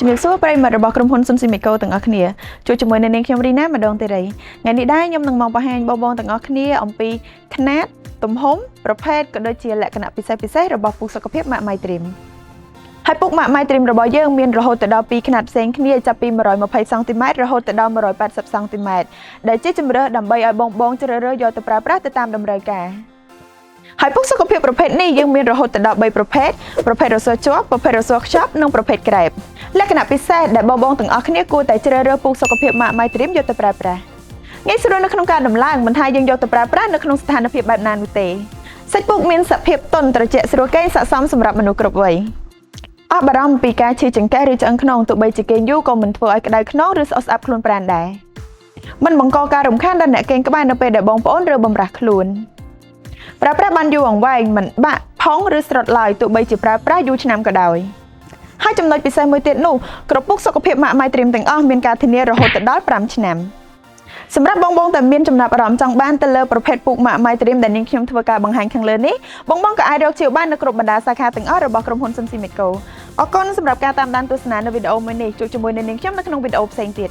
ជំរាបសួរប្រិយមិត្តរបស់ក្រុមហ៊ុនស៊ុនស៊ីមីកូទាំងអស់គ្នាជួយជាមួយនៅនាងខ្ញុំរីណាម្ដងទៀតហើយថ្ងៃនេះដែរខ្ញុំនឹងមកបង្ហាញបងៗទាំងអស់គ្នាអំពីຂະຫນាតទំហំប្រភេទក៏ដូចជាលក្ខណៈពិសេសរបស់ពូកសុខភាពម៉ាក់ម៉ៃទ្រីមហើយពូកម៉ាក់ម៉ៃទ្រីមរបស់យើងមានរហូតដល់ពីຂະຫນាតផ្សេងគ្នាចាប់ពី120សង់ទីម៉ែត្ររហូតដល់180សង់ទីម៉ែត្រដែលជាជម្រើសដើម្បីឲ្យបងជ្រើសរើសយកទៅប្រើប្រាស់ទៅតាមតម្រូវការហើយពុកសុខភាពប្រភេទនេះយើងមានរហូតដល់3ប្រភេទរស័រជាប់ប្រភេទរស័រខ្ចប់និងប្រភេទក្រែបលក្ខណៈពិសេសដែលបងទាំងអស់គ្នាគួរតែជ្រើសរើសពុកសុខភាពម៉ាក់ម៉ៃទ្រីមយកទៅប្រើប្រាស់ងាយស្រួលនៅក្នុងការដំឡើងមិនថាយើងយកទៅប្រើប្រាស់នៅក្នុងស្ថានភាពបែបណានោះទេសាច់ពុកមានសភាពទន់ត្រជាក់ស្រួលកេងស័ក្តិសមសម្រាប់មនុស្សគ្រប់វ័យអស់បារម្ភពីការឈឺចង្កេះឬឆ្អឹងខ្នងទោះបីជាគេងយូរក៏មិនធ្វើឲ្យក្តៅខ្នងឬស្អុះស្អាប់ខ្លួនប្រាណដែរមិនបង្កការរំខានដល់អ្នកគេងក្បែរនៅពេលដែលបងប្អូនរើបំរាស់ខ្លួនប្រើប្រាស់បានយូរអង្វែងមិនបាក់ផុងឬស្រុតឡើយទោះបីជាប្រើប្រាស់យូរឆ្នាំក៏ដោយហើយចំណុចពិសេសមួយទៀតនោះក្រពុកសុខភាពម៉ាក់ម៉ៃទ្រីមទាំងអស់មានការធានារហូតដល់5ឆ្នាំសម្រាប់បងតែមានចំណាប់អារម្មណ៍ចង់បានទៅលើប្រភេទពុកម៉ាក់ម៉ៃទ្រីមដែលនាងខ្ញុំធ្វើការបង្ហាញខាងលើនេះបងក៏អាចរកជាវបាននៅគ្រប់បណ្ដាសាខាទាំងអស់របស់ក្រុមហ៊ុនស៊ុនស៊ីមីកូអរគុណសម្រាប់ការតាមដានទស្សនានៅវីដេអូមួយនេះជួបជាមួយនាងខ្ញុំនៅក្នុងវីដេអូផ្សេងទៀត